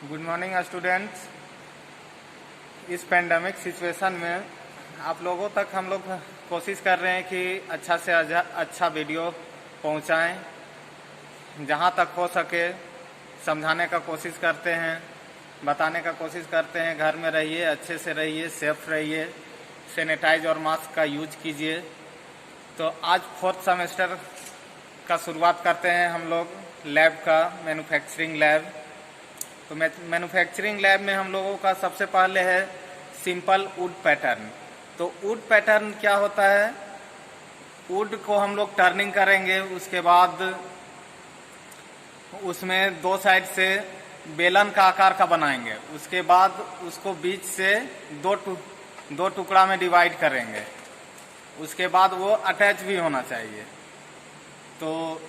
Good morning students. इस pandemic situation में आप लोगों तक हम लोग कोशिश कर रहे हैं कि अच्छा से अच्छा वीडियो पहुंचाएं, जहां तक हो सके समझाने का कोशिश करते हैं, बताने का कोशिश करते हैं। घर में रहिए, अच्छे से रहिए, सेफ रहिए, सैनिटाइज और मास्क का यूज कीजिए। तो आज 4th सेमेस्टर का शुरुआत करते हैं हम लोग लैब का, मैन्युफैक्चरिंग लैब। तो मैन्युफैक्चरिंग लैब में हम लोगों का सबसे पहले है सिंपल वुड पैटर्न। तो वुड पैटर्न क्या होता है? वुड को हम लोग टर्निंग करेंगे, उसके बाद उसमें दो साइड से बेलन का आकार का बनाएंगे, उसके बाद उसको बीच से दो टुकड़ा में डिवाइड करेंगे, उसके बाद वो अटैच भी होना चाहिए। तो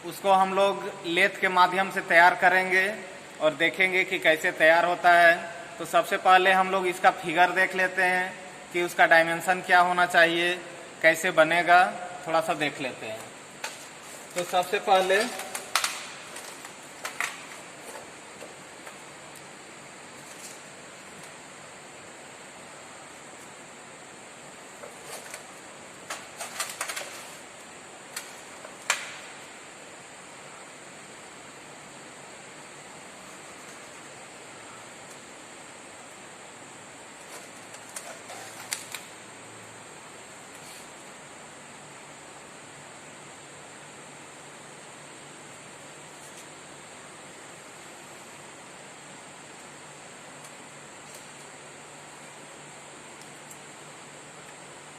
उसको हम लोग लेथ के माध्यम से तैयार करेंगे और देखेंगे कि कैसे तैयार होता है। तो सबसे पहले हम लोग इसका फिगर देख लेते हैं कि उसका डायमेंशन क्या होना चाहिए, कैसे बनेगा, थोड़ा सा देख लेते हैं। तो सबसे पहले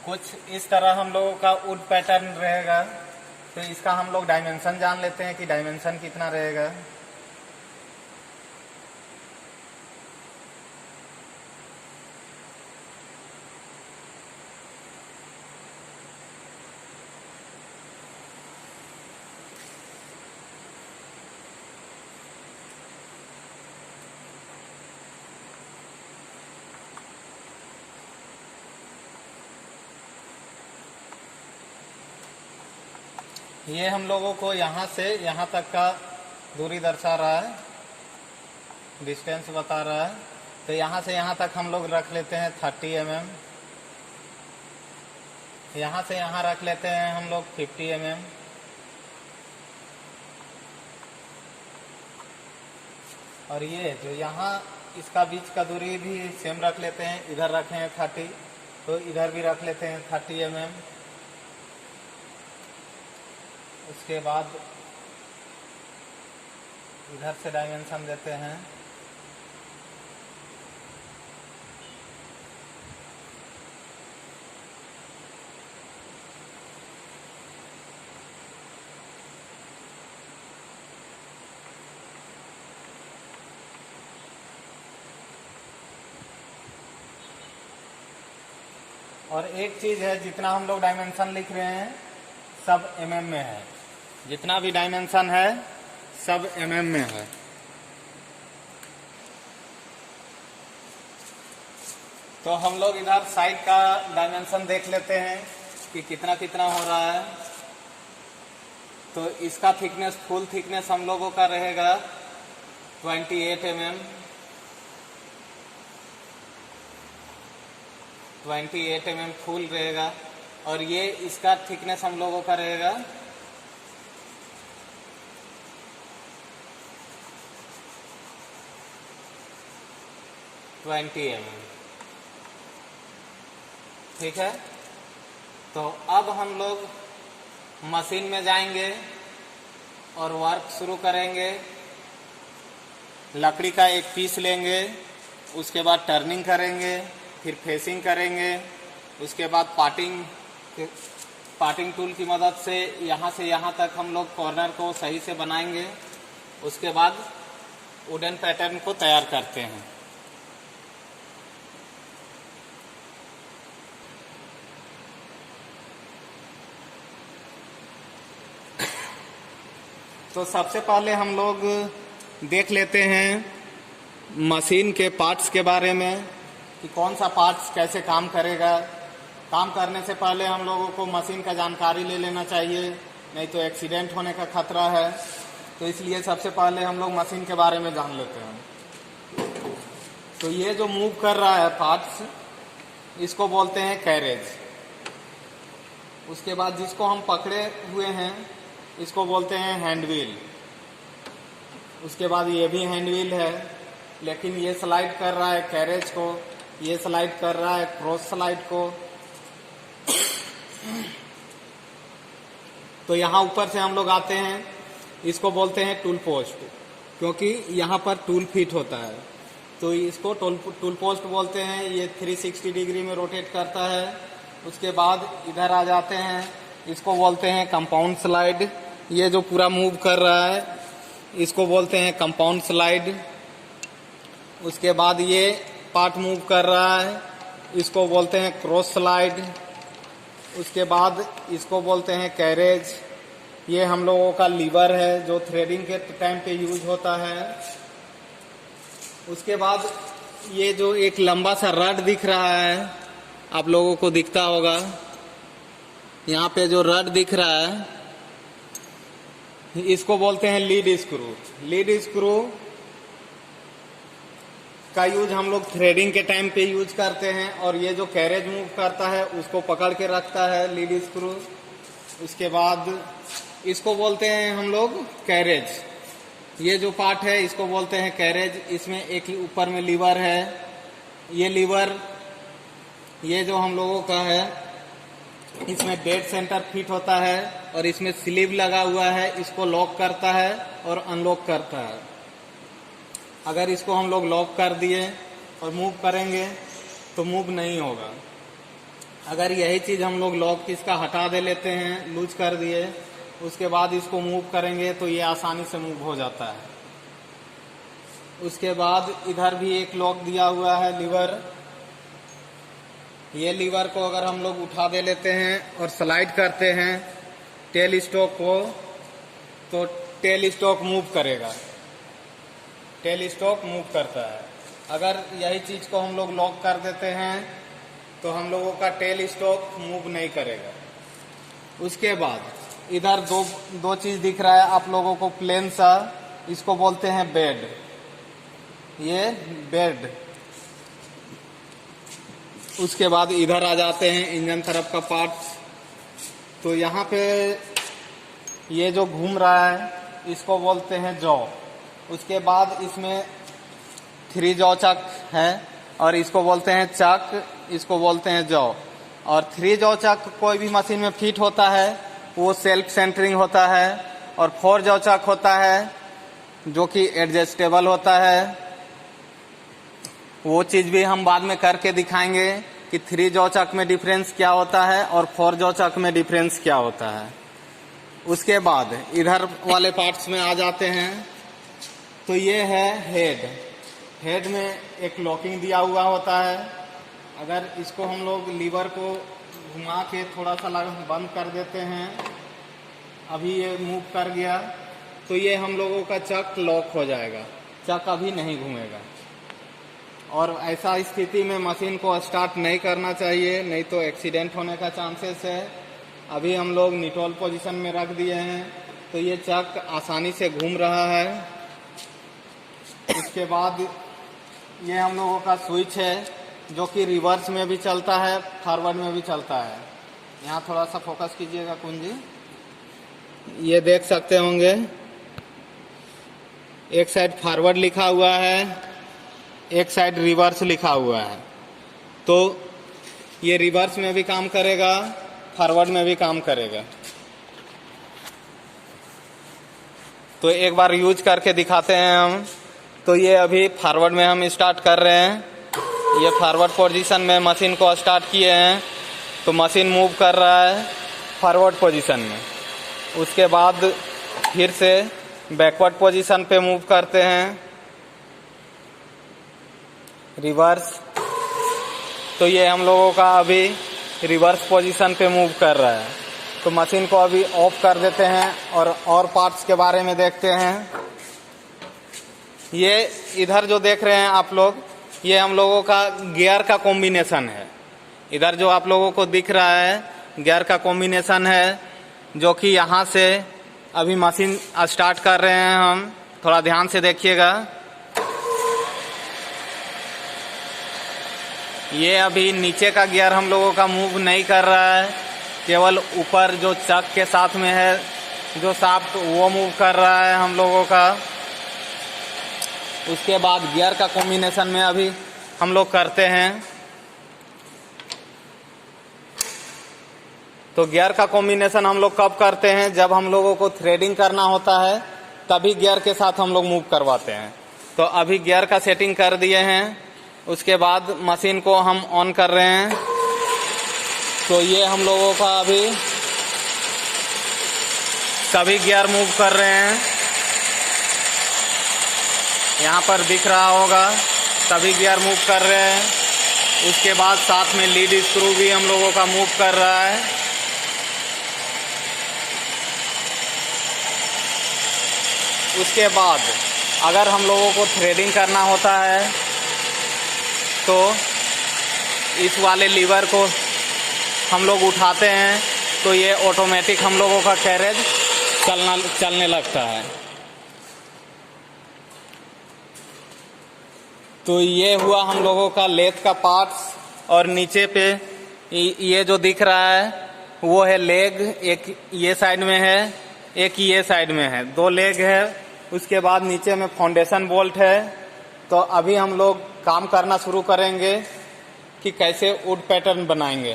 कुछ इस तरह हम लोगों का वुड पैटर्न रहेगा। तो इसका हम लोग डायमेंशन जान लेते हैं कि डायमेंशन कितना रहेगा। ये हम लोगों को यहाँ से यहाँ तक का दूरी दर्शा रहा है, डिस्टेंस बता रहा है। तो यहाँ से यहाँ तक हम लोग रख लेते हैं 30 mm, यहाँ से यहाँ रख लेते हैं हम लोग 50 mm, और ये जो यहाँ इसका बीच का दूरी भी सेम रख लेते हैं। इधर रखे हैं 30, तो इधर भी रख लेते हैं 30 mm। उसके बाद इधर से डायमेंशन देते हैं। और एक चीज है, जितना हम लोग डायमेंशन लिख रहे हैं सब mm में है। जितना भी डायमेंशन है सब mm में है। तो हम लोग इधर साइड का डायमेंशन देख लेते हैं कि कितना कितना हो रहा है। तो इसका थिकनेस, फुल थिकनेस हम लोगों का रहेगा 28 mm, 28 mm फुल रहेगा। और ये इसका थिकनेस हम लोगों का रहेगा 20 mm। ठीक है। तो अब हम लोग मशीन में जाएंगे और वर्क शुरू करेंगे। लकड़ी का एक पीस लेंगे, उसके बाद टर्निंग करेंगे, फिर फेसिंग करेंगे, उसके बाद पार्टिंग टूल की मदद से यहाँ तक हम लोग कॉर्नर को सही से बनाएंगे। उसके बाद वुडन पैटर्न को तैयार करते हैं। तो सबसे पहले हम लोग देख लेते हैं मशीन के पार्ट्स के बारे में कि कौन सा पार्ट्स कैसे काम करेगा। काम करने से पहले हम लोगों को मशीन का जानकारी ले लेना चाहिए, नहीं तो एक्सीडेंट होने का खतरा है। तो इसलिए सबसे पहले हम लोग मशीन के बारे में जान लेते हैं। तो ये जो मूव कर रहा है पार्ट्स, इसको बोलते हैं कैरेज। उसके बाद जिसको हम पकड़े हुए हैं इसको बोलते हैं हैंड व्हील। उसके बाद ये भी हैंड व्हील है, लेकिन ये स्लाइड कर रहा है कैरेज को, ये स्लाइड कर रहा है क्रॉस स्लाइड को। तो यहाँ ऊपर से हम लोग आते हैं, इसको बोलते हैं टूल पोस्ट, क्योंकि यहाँ पर टूल फिट होता है तो इसको टूल पोस्ट बोलते हैं। ये 360 डिग्री में रोटेट करता है। उसके बाद इधर आ जाते हैं, इसको बोलते हैं कंपाउंड स्लाइड। ये जो पूरा मूव कर रहा है इसको बोलते हैं कंपाउंड स्लाइड। उसके बाद ये पार्ट मूव कर रहा है, इसको बोलते हैं क्रॉस स्लाइड। उसके बाद इसको बोलते हैं कैरेज। ये हम लोगों का लीवर है जो थ्रेडिंग के टाइम पे यूज होता है। उसके बाद ये जो एक लंबा सा रड दिख रहा है, आप लोगों को दिखता होगा, यहाँ पे जो रड दिख रहा है इसको बोलते हैं लीड स्क्रू। लीड स्क्रू का यूज हम लोग थ्रेडिंग के टाइम पे यूज करते हैं, और ये जो कैरेज मूव करता है उसको पकड़ के रखता है लीड स्क्रू। उसके बाद इसको बोलते हैं हम लोग कैरेज। ये जो पार्ट है इसको बोलते हैं कैरेज। इसमें एक ऊपर में लीवर है, ये लीवर ये जो हम लोगों का है इसमें डेड सेंटर फिट होता है, और इसमें स्लीव लगा हुआ है, इसको लॉक करता है और अनलॉक करता है। अगर इसको हम लोग लॉक कर दिए और मूव करेंगे तो मूव नहीं होगा। अगर यही चीज हम लोग लॉक इसका हटा दे लेते हैं, लूज कर दिए, उसके बाद इसको मूव करेंगे तो ये आसानी से मूव हो जाता है। उसके बाद इधर भी एक लॉक दिया हुआ है लीवर। ये लीवर को अगर हम लोग उठा दे लेते हैं और स्लाइड करते हैं टेल स्टॉक को, तो टेल स्टॉक मूव करेगा, टेल स्टॉक मूव करता है। अगर यही चीज को हम लोग लॉक कर देते हैं तो हम लोगों का टेल स्टॉक मूव नहीं करेगा। उसके बाद इधर दो चीज दिख रहा है आप लोगों को प्लेन सा, इसको बोलते हैं बेड। ये बेड। उसके बाद इधर आ जाते हैं इंजन तरफ का पार्ट। तो यहाँ पे ये जो घूम रहा है इसको बोलते हैं जॉ। उसके बाद इसमें 3 जॉ चक है और इसको बोलते हैं चक, इसको बोलते हैं जॉ। और 3 जॉ चक कोई भी मशीन में फिट होता है वो सेल्फ सेंटरिंग होता है, और 4 जॉ चक होता है जो कि एडजस्टेबल होता है। वो चीज भी हम बाद में करके दिखाएंगे कि 3 जॉ चक में डिफरेंस क्या होता है और 4 जॉ चक में डिफरेंस क्या होता है। उसके बाद इधर वाले पार्ट्स में आ जाते हैं। तो ये है हेड। हेड में एक लॉकिंग दिया हुआ होता है। अगर इसको हम लोग लीवर को घुमा के थोड़ा सा बंद कर देते हैं, अभी ये मूव कर गया तो ये हम लोगों का चक लॉक हो जाएगा, चक अभी नहीं घूमेगा। और ऐसा स्थिति में मशीन को स्टार्ट नहीं करना चाहिए, नहीं तो एक्सीडेंट होने का चांसेस है। अभी हम लोग न्यूट्रल पोजीशन में रख दिए हैं तो ये चक आसानी से घूम रहा है। उसके बाद ये हम लोगों का स्विच है जो कि रिवर्स में भी चलता है, फॉरवर्ड में भी चलता है। यहाँ थोड़ा सा फोकस कीजिएगा कुंजी, ये देख सकते होंगे एक साइड फॉरवर्ड लिखा हुआ है, एक साइड रिवर्स लिखा हुआ है। तो ये रिवर्स में भी काम करेगा, फॉरवर्ड में भी काम करेगा। तो एक बार यूज करके दिखाते हैं हम। तो ये अभी फॉरवर्ड में हम स्टार्ट कर रहे हैं। ये फॉरवर्ड पोजीशन में मशीन को स्टार्ट किए हैं तो मशीन मूव कर रहा है फॉरवर्ड पोजीशन में। उसके बाद फिर से बैकवर्ड पोजीशन पे मूव करते हैं, रिवर्स। तो ये हम लोगों का अभी रिवर्स पोजीशन पे मूव कर रहा है। तो मशीन को अभी ऑफ कर देते हैं और पार्ट्स के बारे में देखते हैं। ये इधर जो देख रहे हैं आप लोग, ये हम लोगों का गियर का कॉम्बिनेशन है। इधर जो आप लोगों को दिख रहा है गियर का कॉम्बिनेशन है, जो कि यहाँ से अभी मशीन स्टार्ट कर रहे हैं हम। थोड़ा ध्यान से देखिएगा। ये अभी नीचे का गियर हम लोगों का मूव नहीं कर रहा है, केवल ऊपर जो चक के साथ में है जो शाफ्ट वो मूव कर रहा है हम लोगों का। उसके बाद गियर का कॉम्बिनेशन में अभी हम लोग करते हैं। तो गियर का कॉम्बिनेशन हम लोग कब करते हैं, जब हम लोगों को थ्रेडिंग करना होता है तभी गियर के साथ हम लोग मूव करवाते हैं। तो अभी गियर का सेटिंग कर दिए हैं, उसके बाद मशीन को हम ऑन कर रहे हैं। तो ये हम लोगों का अभी सभी गियर मूव कर रहे हैं, यहाँ पर दिख रहा होगा सभी गियर मूव कर रहे हैं। उसके बाद साथ में लीड स्क्रू भी हम लोगों का मूव कर रहा है। उसके बाद अगर हम लोगों को थ्रेडिंग करना होता है तो इस वाले लीवर को हम लोग उठाते हैं तो ये ऑटोमेटिक हम लोगों का कैरेज चलने लगता है। तो ये हुआ हम लोगों का लेथ का पार्ट्स। और नीचे पे ये जो दिख रहा है वो है लेग, एक ये साइड में है एक ये साइड में है, 2 लेग है। उसके बाद नीचे में फाउंडेशन बोल्ट है। तो अभी हम लोग काम करना शुरू करेंगे कि कैसे वुड पैटर्न बनाएंगे।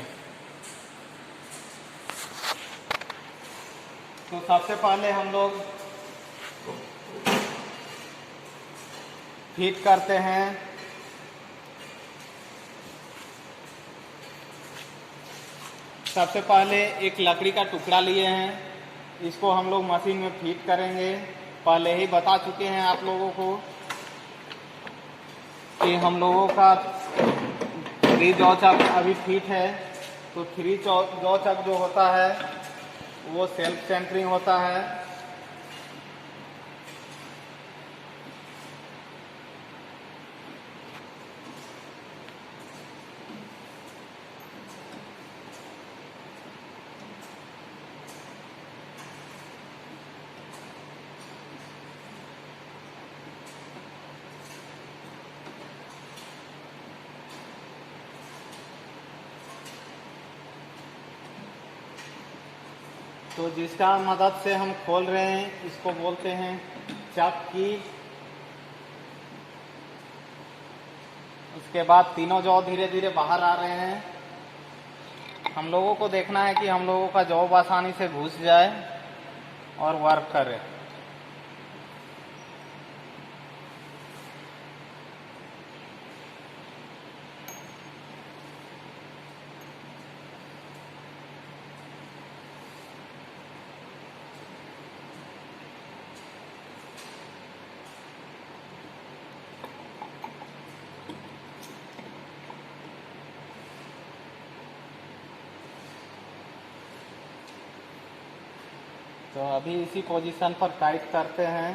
तो सबसे पहले हम लोग फिट करते हैं। सबसे पहले एक लकड़ी का टुकड़ा लिए हैं, इसको हम लोग मशीन में फिट करेंगे। पहले ही बता चुके हैं आप लोगों को कि हम लोगों का 3 जॉ चक अभी फिट है। तो 3 जॉ चक जो होता है वो सेल्फ सेंटरिंग होता है। तो जिसका मदद से हम खोल रहे हैं इसको बोलते हैं चक की। उसके बाद तीनों जॉ धीरे धीरे बाहर आ रहे हैं। हम लोगों को देखना है कि हम लोगों का जॉब आसानी से घुस जाए और वर्क करे। तो अभी इसी पोजीशन पर टाइट करते हैं।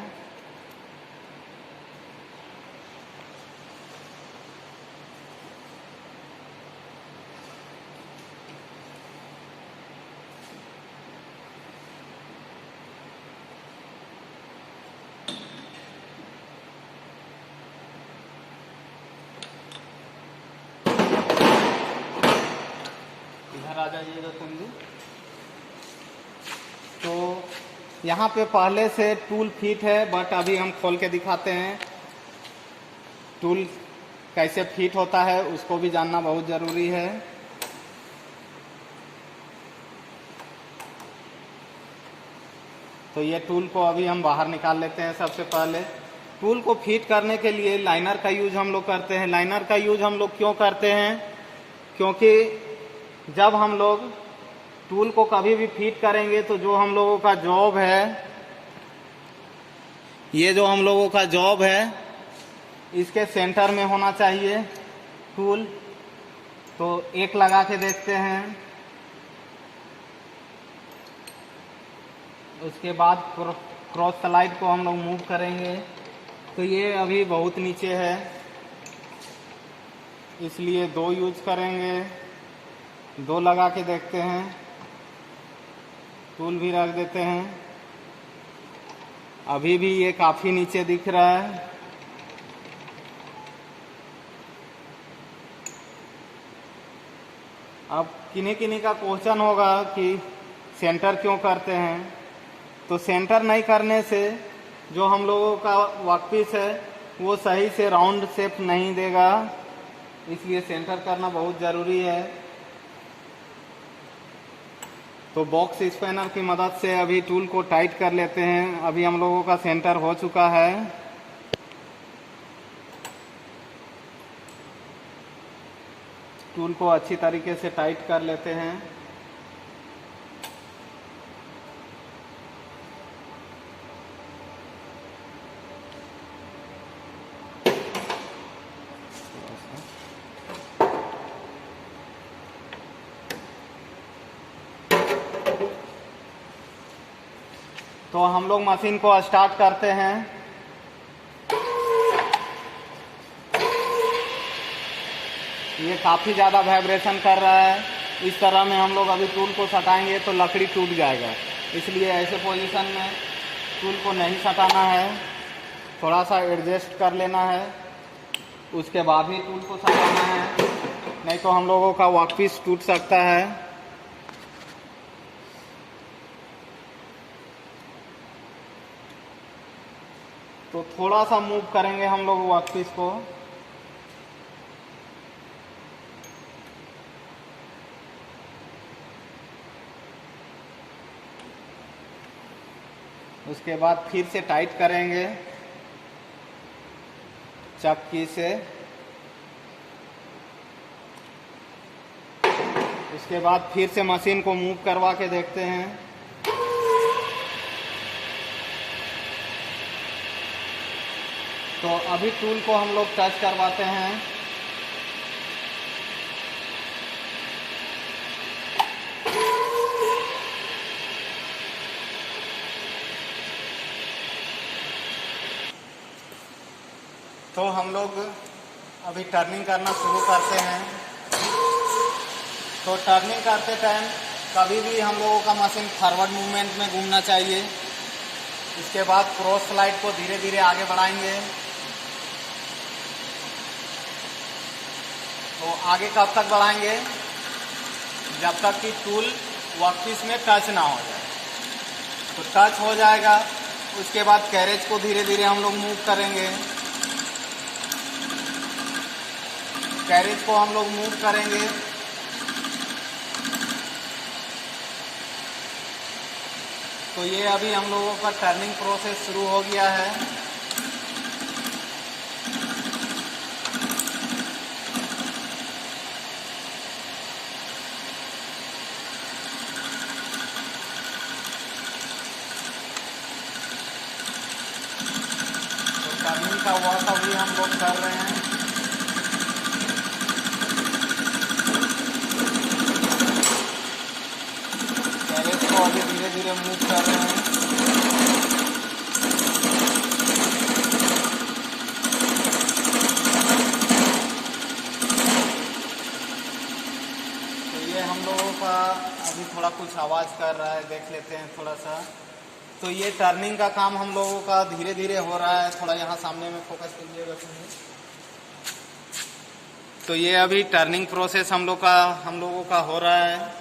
इधर आ जाइएगा तुम भी। तो यहाँ पे पहले से टूल फिट है, बट अभी हम खोल के दिखाते हैं टूल कैसे फिट होता है, उसको भी जानना बहुत ज़रूरी है। तो ये टूल को अभी हम बाहर निकाल लेते हैं। सबसे पहले टूल को फिट करने के लिए लाइनर का यूज हम लोग करते हैं। लाइनर का यूज हम लोग क्यों करते हैं, क्योंकि जब हम लोग टूल को कभी भी फिट करेंगे तो जो हम लोगों का जॉब है, ये जो हम लोगों का जॉब है इसके सेंटर में होना चाहिए टूल। तो एक लगा के देखते हैं। उसके बाद क्रॉस स्लाइड को हम लोग मूव करेंगे। तो ये अभी बहुत नीचे है, इसलिए 2 यूज करेंगे। 2 लगा के देखते हैं। टूल भी रख देते हैं। अभी भी ये काफ़ी नीचे दिख रहा है। अब किन्हीं किन्हीं का क्वेश्चन होगा कि सेंटर क्यों करते हैं। तो सेंटर नहीं करने से जो हम लोगों का वर्कपीस है वो सही से राउंड शेप नहीं देगा, इसलिए सेंटर करना बहुत ज़रूरी है। तो बॉक्स स्पैनर की मदद से अभी टूल को टाइट कर लेते हैं। अभी हम लोगों का सेंटर हो चुका है। टूल को अच्छी तरीके से टाइट कर लेते हैं। तो हम लोग मशीन को स्टार्ट करते हैं। ये काफ़ी ज़्यादा वाइब्रेशन कर रहा है। इस तरह में हम लोग अभी टूल को सटाएंगे तो लकड़ी टूट जाएगा, इसलिए ऐसे पोजीशन में टूल को नहीं सटाना है, थोड़ा सा एडजस्ट कर लेना है, उसके बाद ही टूल को सटाना है, नहीं तो हम लोगों का वर्कपीस टूट सकता है। तो थोड़ा सा मूव करेंगे हम लोग वर्कपीस को। उसके बाद फिर से टाइट करेंगे चक्की से। उसके बाद फिर से मशीन को मूव करवा के देखते हैं। तो अभी टूल को हम लोग टच करवाते हैं। तो हम लोग अभी टर्निंग करना शुरू करते हैं। तो टर्निंग करते टाइम कभी भी हम लोगों का मशीन फॉरवर्ड मूवमेंट में घूमना चाहिए। इसके बाद क्रॉस स्लाइड को धीरे धीरे आगे बढ़ाएंगे। तो आगे कब तक बढ़ाएंगे? जब तक कि टूल वर्कपीस में टच ना हो जाए। तो टच हो जाएगा, उसके बाद कैरेज को धीरे धीरे हम लोग मूव करेंगे। कैरेज को हम लोग मूव करेंगे। तो ये अभी हम लोगों का टर्निंग प्रोसेस शुरू हो गया है। तो टर्निंग का वर्क अभी हम लोग कर रहे हैं। कैरेज को अभी धीरे धीरे मूव कर रहे हैं। तो ये हम लोगों का अभी थोड़ा कुछ आवाज़ कर रहा है, देख लेते हैं थोड़ा सा। तो ये टर्निंग का काम हम लोगों का धीरे धीरे हो रहा है। थोड़ा यहाँ सामने में फोकस कीजिएगा। तो ये अभी टर्निंग प्रोसेस हम लोगों का हो रहा है।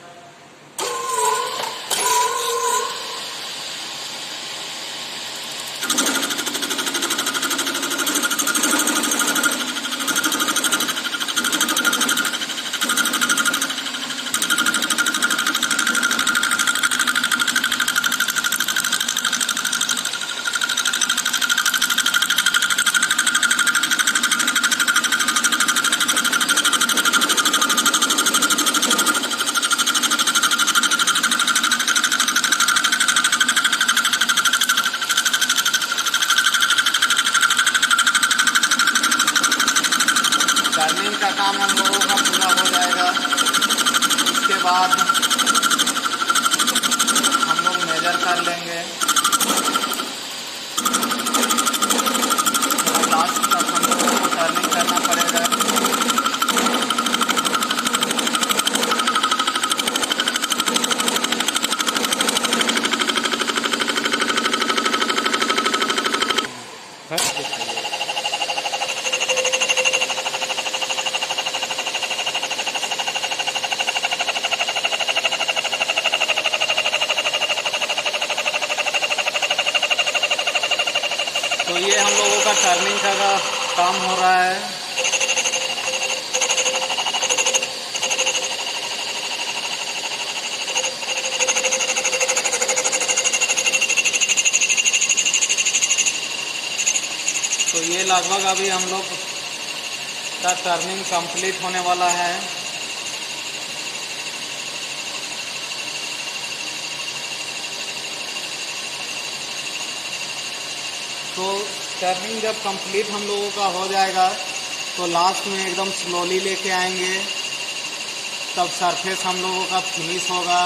टर्निंग का काम हम लोगों का पूरा हो जाएगा। उसके बाद हम लोग मेजर कर लेंगे। लास्ट तक हम लोगों को टर्निंग करना पड़ेगा। हम लोगों का टर्निंग का काम हो रहा है। तो ये लगभग अभी हम लोग का टर्निंग कंप्लीट होने वाला है। तो टर्निंग जब कंप्लीट हम लोगों का हो जाएगा तो लास्ट में एकदम स्लोली लेके आएंगे, तब सरफेस हम लोगों का फिनिश होगा।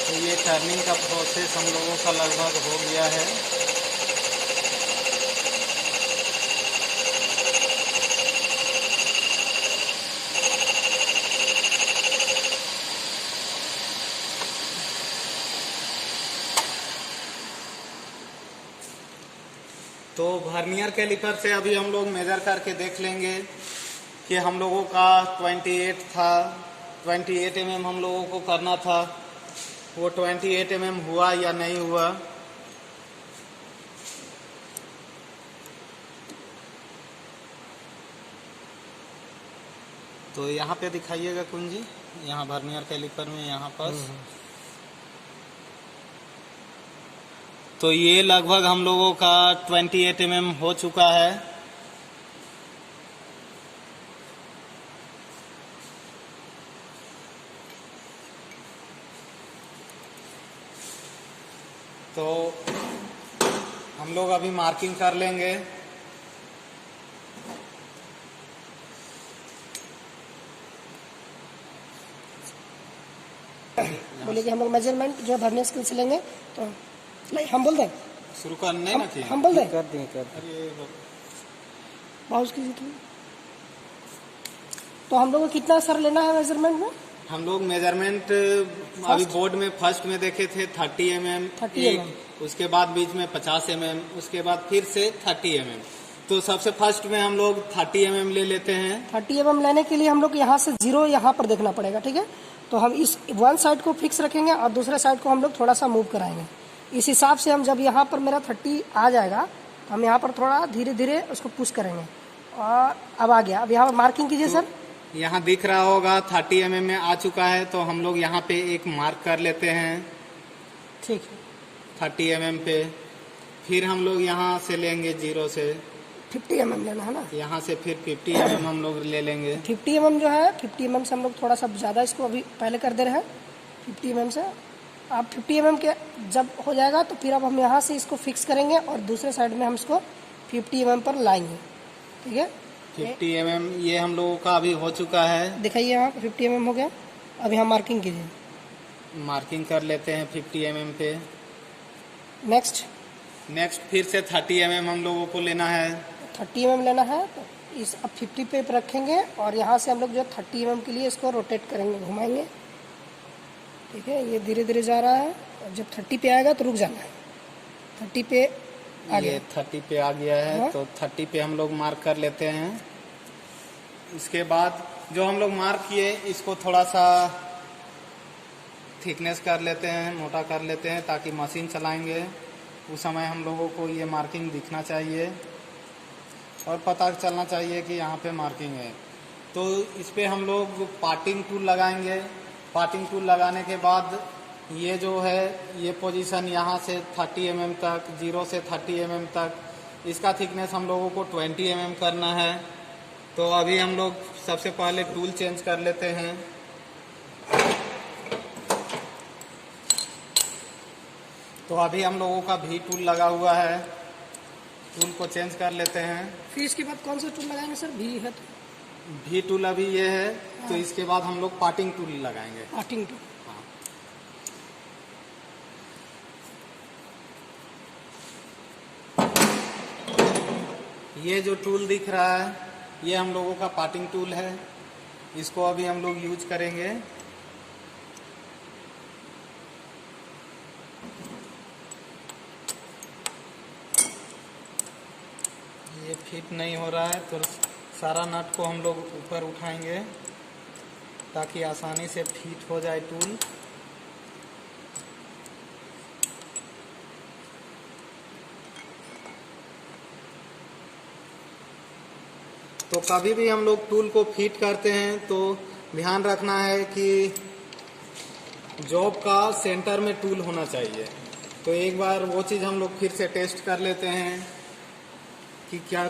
तो ये टर्निंग का प्रोसेस हम लोगों का लगभग हो गया है। तो वर्नियर कैलिपर से अभी हम लोग मेजर करके देख लेंगे कि हम लोगों का 28 था, 28 mm हम लोगों को करना था, वो 28 mm हुआ या नहीं हुआ। तो यहाँ पे दिखाइएगा कुंजी, यहाँ वर्नियर कैलिपर में यहाँ पर। तो ये लगभग हम लोगों का 28 mm हो चुका है। तो हम लोग अभी मार्किंग कर लेंगे। बोले कि हम लोग मेजरमेंट जो भरने स्केल से लेंगे, तो नहीं हम बोल दें शुरू करने ना कि हम बोल दें कर दें कर। अरे पॉज कीजिए थोड़ी। तो हम लोग को कितना सर लेना है मेजरमेंट में? हम लोग मेजरमेंट अभी बोर्ड में फर्स्ट में देखे थे 30 mm, 30 mm, उसके बाद बीच में 50 mm, उसके बाद फिर से 30 mm। तो सबसे फर्स्ट में हम लोग 30 mm ले लेते हैं। 30 mm लेने के लिए हम लोग यहाँ से 0 यहाँ पर देखना पड़ेगा, ठीक है। तो हम इस वन साइड को फिक्स रखेंगे और दूसरे साइड को हम लोग थोड़ा सा मूव कराएंगे। इस हिसाब से हम जब यहाँ पर मेरा 30 आ जाएगा तो हम यहाँ पर थोड़ा धीरे धीरे उसको पुश करेंगे। और अब आ गया, अब यहाँ पर मार्किंग कीजिए सर। यहाँ दिख रहा होगा 30 mm में आ चुका है, तो हम लोग यहाँ पे एक मार्क कर लेते हैं। ठीक है, 30 mm पे फिर हम लोग यहाँ से लेंगे 0 से 50 mm लेना है ना। यहाँ से फिर 50 mm हम लोग ले लेंगे। 50 mm जो है 50 mm से हम लोग थोड़ा सा ज़्यादा इसको अभी पहले कर दे रहे हैं 50 mm से। अब 50 mm के जब हो जाएगा तो फिर अब हम यहाँ से इसको फिक्स करेंगे और दूसरे साइड में हम इसको 50 mm पर लाएंगे, ठीक है। 50 mm ये हम लोगों का अभी हो चुका है। दिखाइए यहाँ 50 mm हो गया। अभी हम मार्किंग कीजिए। मार्किंग कर लेते हैं 50 mm पे। नेक्स्ट फिर से 30 mm हम लोगों को लेना है। 30 mm लेना है, तो इस अब 50 पे रखेंगे और यहाँ से हम लोग जो 30 mm के लिए इसको रोटेट करेंगे, घुमाएंगे, ठीक है। ये धीरे धीरे जा रहा है और जब 30 पे आएगा तो रुक जाना है। 30 पे आ गया, ये 30 पे आ गया है। हाँ? तो 30 पे हम लोग मार्क कर लेते हैं। इसके बाद जो हम लोग मार्क किए इसको थोड़ा सा थिकनेस कर लेते हैं, मोटा कर लेते हैं, ताकि मशीन चलाएंगे उस समय हम लोगों को ये मार्किंग दिखना चाहिए और पता चलना चाहिए कि यहाँ पे मार्किंग है। तो इस पे हम लोग पार्टिंग टूल लगाएंगे। पार्टिंग टूल लगाने के बाद ये जो है ये पोजीशन यहाँ से 30 mm तक, 0 से 30 mm तक, इसका थिकनेस हम लोगों को 20 mm करना है। तो अभी हम लोग सबसे पहले टूल चेंज कर लेते हैं। तो अभी हम लोगों का भी टूल लगा हुआ है, टूल को चेंज कर लेते हैं। फिर इसके बाद कौन सा टूल लगाएंगे सर? भी है तो भी टूल अभी ये है। तो इसके बाद हम लोग पार्टिंग टूल लगाएंगे। Parting tool. हाँ। ये जो टूल दिख रहा है ये हम लोगों का पार्टिंग टूल है, इसको अभी हम लोग यूज करेंगे। ये फिट नहीं हो रहा है तो सारा नट को हम लोग ऊपर उठाएंगे ताकि आसानी से फिट हो जाए टूल। तो कभी भी हम लोग टूल को फिट करते हैं तो ध्यान रखना है कि जॉब का सेंटर में टूल होना चाहिए। तो एक बार वो चीज़ हम लोग फिर से टेस्ट कर लेते हैं कि क्या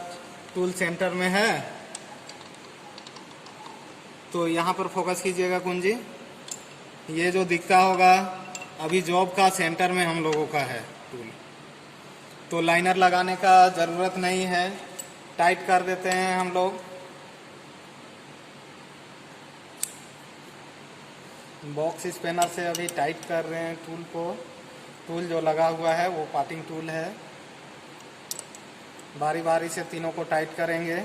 टूल सेंटर में है। तो यहाँ पर फोकस कीजिएगा कुंजी, ये जो दिखता होगा अभी जॉब का सेंटर में हम लोगों का है टूल। तो लाइनर लगाने का ज़रूरत नहीं है, टाइट कर देते हैं हम लोग। बॉक्स स्पैनर से अभी टाइट कर रहे हैं टूल को। टूल जो लगा हुआ है वो पार्टिंग टूल है। बारी बारी से तीनों को टाइट करेंगे।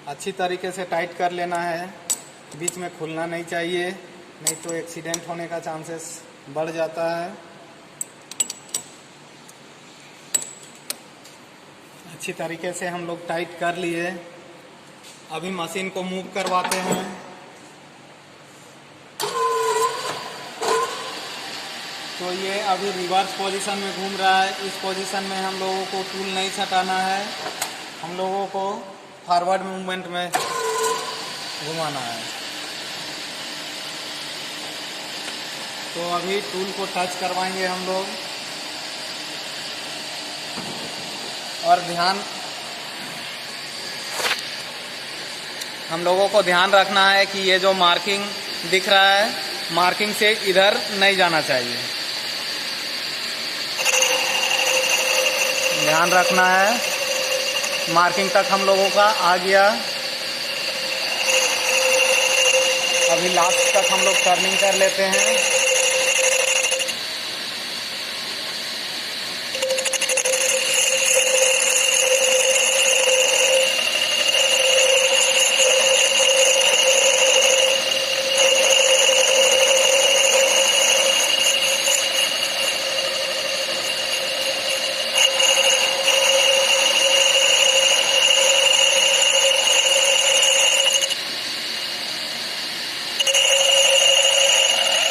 अच्छी तरीके से टाइट कर लेना है, बीच में खुलना नहीं चाहिए, नहीं तो एक्सीडेंट होने का चांसेस बढ़ जाता है। अच्छी तरीके से हम लोग टाइट कर लिए। अभी मशीन को मूव करवाते हैं। तो ये अभी रिवर्स पोजीशन में घूम रहा है। इस पोजीशन में हम लोगों को टूल नहीं सटाना है, हम लोगों को फॉरवर्ड मूवमेंट में घुमाना है। तो अभी टूल को टच करवाएंगे हम लोग। और हम लोगों को ध्यान रखना है कि ये जो मार्किंग दिख रहा है, मार्किंग से इधर नहीं जाना चाहिए, ध्यान रखना है। मार्किंग तक हम लोगों का आ गया। अभी लास्ट तक हम लोग टर्निंग कर लेते हैं।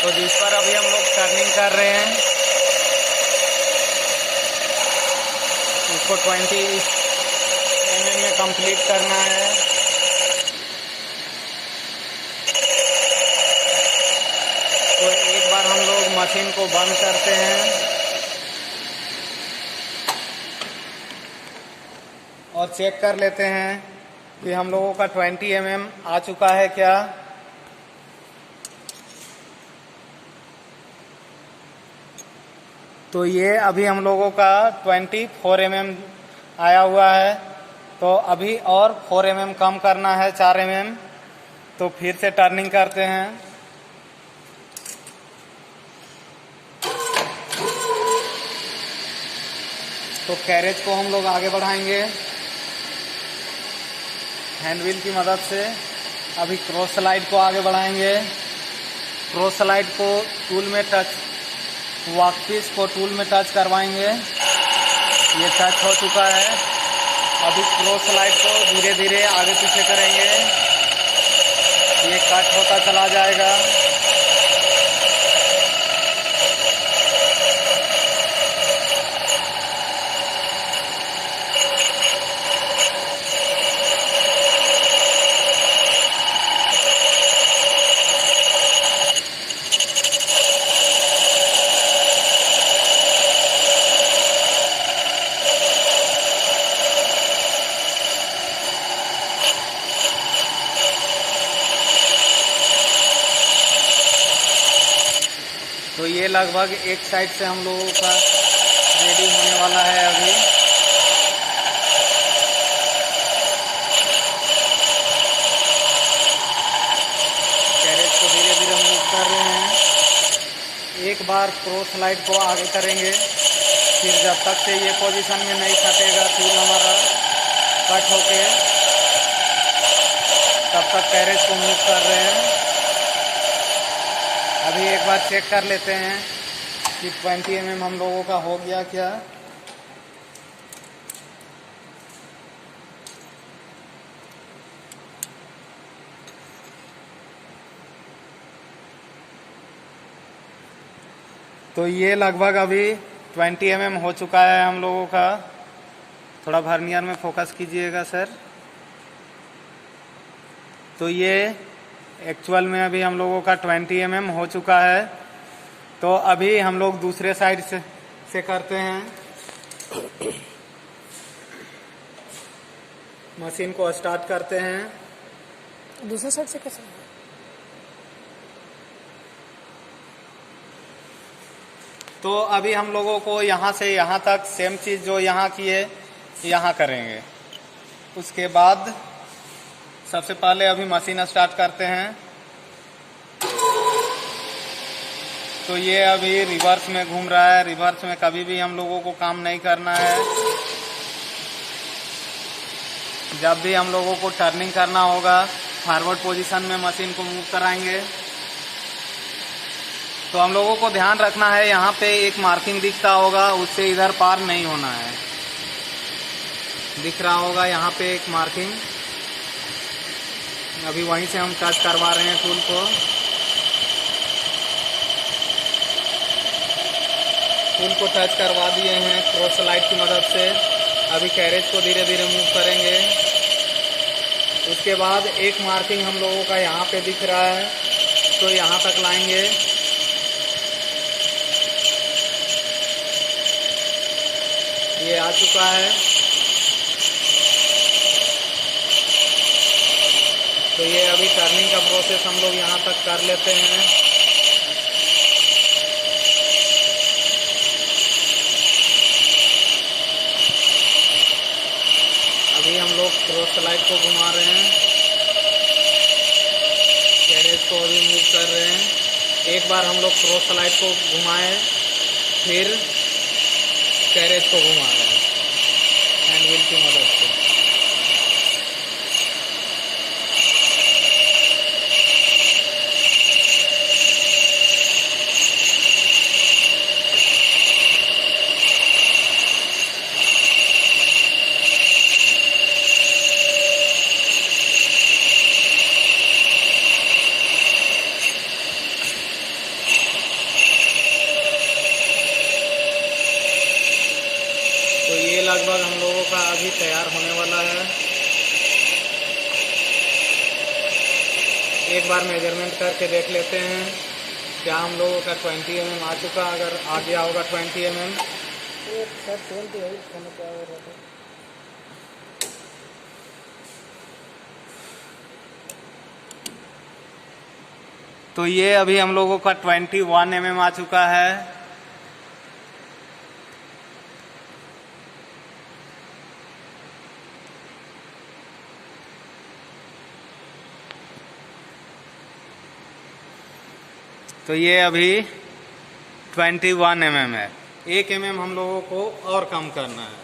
तो जिस पर अभी हम लोग टर्निंग कर रहे हैं उसको 20 mm में कंप्लीट करना है। तो एक बार हम लोग मशीन को बंद करते हैं और चेक कर लेते हैं कि हम लोगों का 20 mm आ चुका है क्या। तो ये अभी हम लोगों का 24 mm आया हुआ है। तो अभी और 4 mm कम करना है, 4 mm। तो फिर से टर्निंग करते हैं। तो कैरेज को हम लोग आगे बढ़ाएंगे हैंड व्हील की मदद से। अभी क्रॉस स्लाइड को आगे बढ़ाएंगे। क्रॉस स्लाइड को टूल में टच, वर्कपीस को टूल में टच करवाएंगे। ये टच हो चुका है। अभी क्रॉस स्लाइड को धीरे धीरे आगे पीछे करेंगे, ये कट होता चला जाएगा। तो ये लगभग एक साइड से हम लोगों का रेडी होने वाला है। अभी कैरेज को धीरे धीरे मूव कर रहे हैं। एक बार क्रॉस स्लाइड को आगे करेंगे, फिर जब तक से ये पोजीशन में नहीं फटेगा टूल हमारा, कट होके तब तक कैरेज को मूव कर रहे हैं। अभी एक बार चेक कर लेते हैं कि 20 mm हम लोगों का हो गया क्या। तो ये लगभग अभी 20 mm हो चुका है हम लोगों का। थोड़ा वर्नियर में फोकस कीजिएगा सर। तो ये एक्चुअल में अभी हम लोगों का 20 mm हो चुका है। तो अभी हम लोग दूसरे साइड से करते हैं। मशीन को स्टार्ट करते हैं। दूसरे साइड से कैसे? तो अभी हम लोगों को यहाँ से यहाँ तक सेम चीज़ जो यहाँ की है यहाँ करेंगे। उसके बाद सबसे पहले अभी मशीन स्टार्ट करते हैं। तो ये अभी रिवर्स में घूम रहा है। रिवर्स में कभी भी हम लोगों को काम नहीं करना है। जब भी हम लोगों को टर्निंग करना होगा फॉरवर्ड पोजीशन में मशीन को मूव कराएंगे। तो हम लोगों को ध्यान रखना है, यहाँ पे एक मार्किंग दिखता होगा, उससे इधर पार नहीं होना है। दिख रहा होगा यहाँ पे एक मार्किंग, अभी वहीं से हम टच करवा रहे हैं टूल को। टूल को टच करवा दिए हैं क्रॉस स्लाइड की मदद से। अभी कैरेज को धीरे धीरे मूव करेंगे। उसके बाद एक मार्किंग हम लोगों का यहाँ पे दिख रहा है, तो यहाँ तक लाएंगे। ये आ चुका है। तो ये अभी टर्निंग का प्रोसेस हम लोग यहाँ तक कर लेते हैं। अभी हम लोग क्रॉस स्लाइड को घुमा रहे हैं, कैरेज को अभी मूव कर रहे हैं। एक बार हम लोग क्रॉस स्लाइड को घुमाएं, फिर कैरेज को घुमा रहे हैं हैंड व्हील की मदद से। तो ये लगभग हम लोगों का अभी तैयार होने वाला है। एक बार मेजरमेंट करके देख लेते हैं क्या हम लोगों का 20 mm आ चुका। अगर आ गया होगा 20 mm तो ये अभी हम लोगों का 21 mm आ चुका है। तो ये अभी 21 mm है। 1 mm हम लोगों को और कम करना है।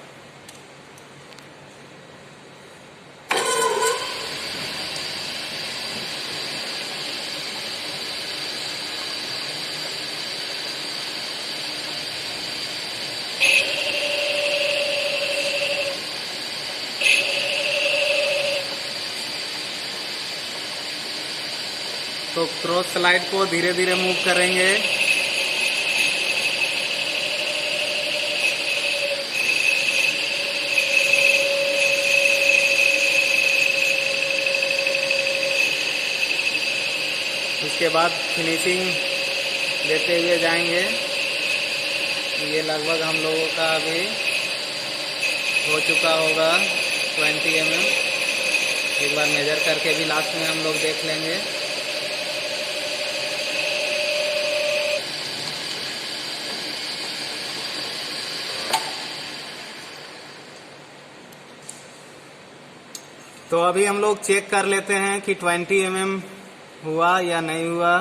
तो क्रॉस स्लाइड को धीरे धीरे मूव करेंगे। उसके बाद फिनिशिंग देते हुए जाएंगे। ये लगभग हम लोगों का अभी हो चुका होगा 20 mm। एक बार मेजर करके भी लास्ट में हम लोग देख लेंगे। तो अभी हम लोग चेक कर लेते हैं कि 20 mm हुआ या नहीं हुआ।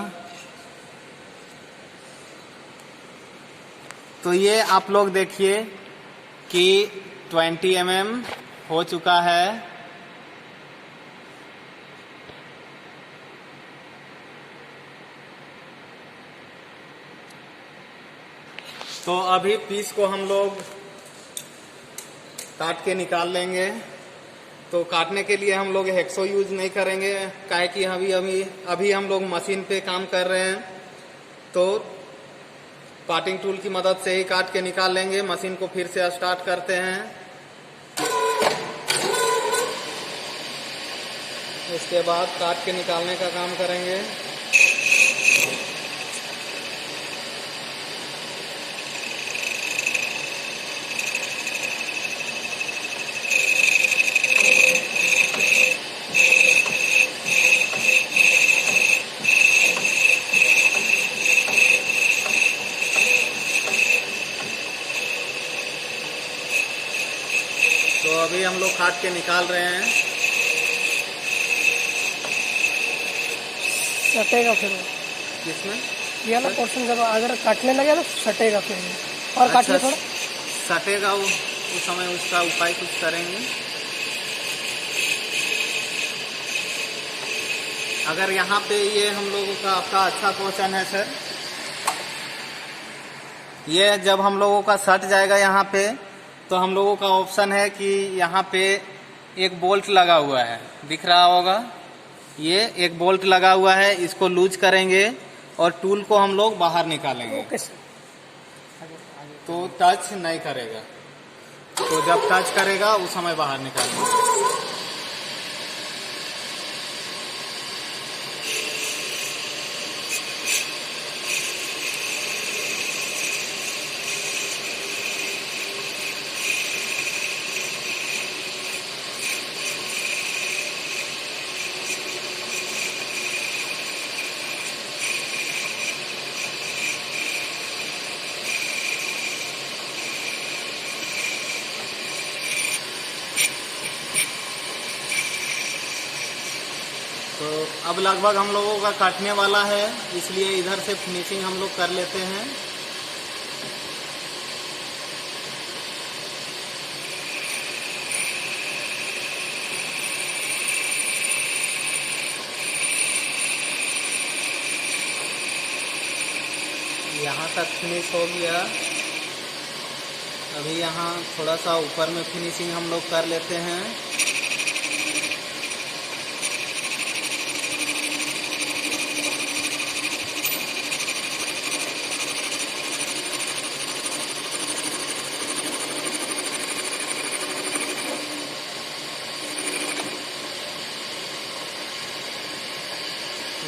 तो ये आप लोग देखिए कि 20 mm हो चुका है। तो अभी पीस को हम लोग काट के निकाल लेंगे। तो काटने के लिए हम लोग हेक्सो यूज नहीं करेंगे, काहे कि अभी हम लोग मशीन पे काम कर रहे हैं, तो काटिंग टूल की मदद से ही काट के निकाल लेंगे। मशीन को फिर से स्टार्ट करते हैं। इसके बाद काट के निकालने का काम करेंगे। तो अभी हम लोग काट के निकाल रहे हैं। सटेगा फिर किसमें ये वाला पोर्शन जब अगर काटने लगे तो सटेगा फिर और काटिए थोड़ा। सटेगा उस समय उसका उपाय कुछ करेंगे। अगर यहाँ पे ये हम लोगों का आपका अच्छा क्वेश्चन है सर। ये जब हम लोगों का सट जाएगा यहाँ पे, तो हम लोगों का ऑप्शन है कि यहाँ पे एक बोल्ट लगा हुआ है, दिख रहा होगा। ये एक बोल्ट लगा हुआ है, इसको लूज करेंगे और टूल को हम लोग बाहर निकालेंगे। तो टच नहीं करेगा, तो जब टच करेगा उस समय बाहर निकालेंगे। तो अब लगभग हम लोगों का काटने वाला है, इसलिए इधर से फिनिशिंग हम लोग कर लेते हैं। यहाँ तक फिनिश हो गया। अभी यहाँ थोड़ा सा ऊपर में फिनिशिंग हम लोग कर लेते हैं।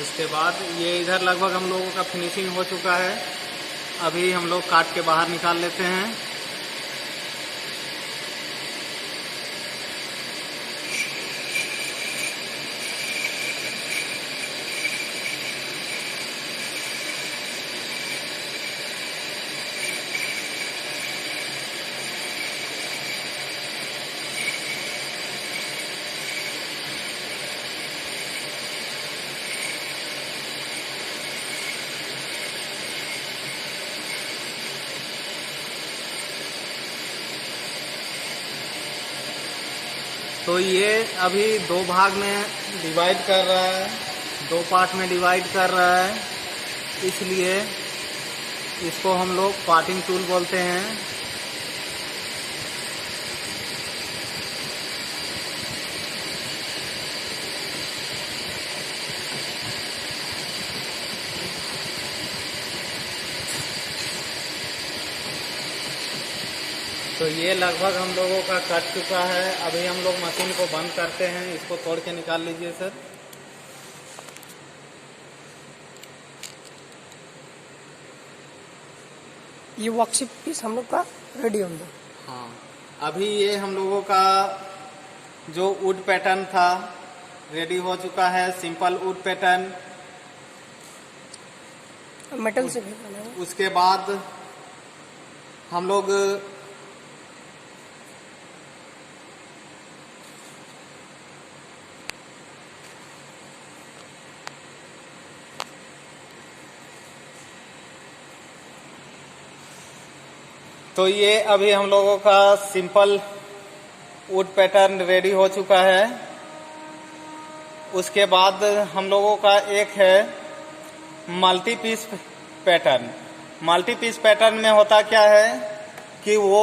उसके बाद ये इधर लगभग हम लोगों का फिनिशिंग हो चुका है। अभी हम लोग काट के बाहर निकाल लेते हैं। तो ये अभी दो भाग में डिवाइड कर रहा है, दो पार्ट में डिवाइड कर रहा है, इसलिए इसको हम लोग पार्टिंग टूल बोलते हैं। तो ये लगभग हम लोगों का कट चुका है। अभी हम लोग मशीन को बंद करते हैं। इसको तोड़ के निकाल लीजिए सर। ये वर्कशीट पीस हम लोग का रेडी हो गया। हाँ, अभी ये हम लोगों का जो वुड पैटर्न था रेडी हो चुका है। सिंपल वुड पैटर्न, मेटल से भी बना है। उसके बाद हम लोग तो ये अभी हम लोगों का सिंपल वुड पैटर्न रेडी हो चुका है। उसके बाद हम लोगों का एक है multi piece pattern. Multi piece pattern में होता क्या है कि वो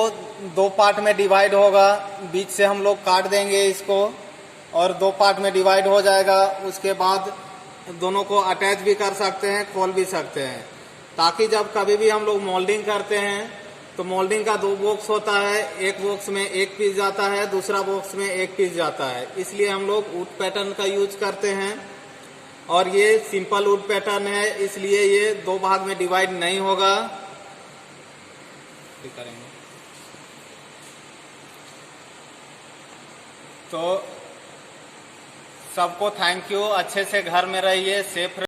2 पार्ट में डिवाइड होगा, बीच से हम लोग काट देंगे इसको और 2 पार्ट में डिवाइड हो जाएगा। उसके बाद दोनों को अटैच भी कर सकते हैं, खोल भी सकते हैं, ताकि जब कभी भी हम लोग मोल्डिंग करते हैं तो मोल्डिंग का 2 बॉक्स होता है, एक बॉक्स में 1 पीस जाता है, दूसरा बॉक्स में 1 पीस जाता है। इसलिए हम लोग वुड पैटर्न का यूज करते हैं और ये सिंपल वुड पैटर्न है, इसलिए ये 2 भाग में डिवाइड नहीं होगा। करेंगे तो सबको थैंक यू। अच्छे से घर में रहिए, सेफ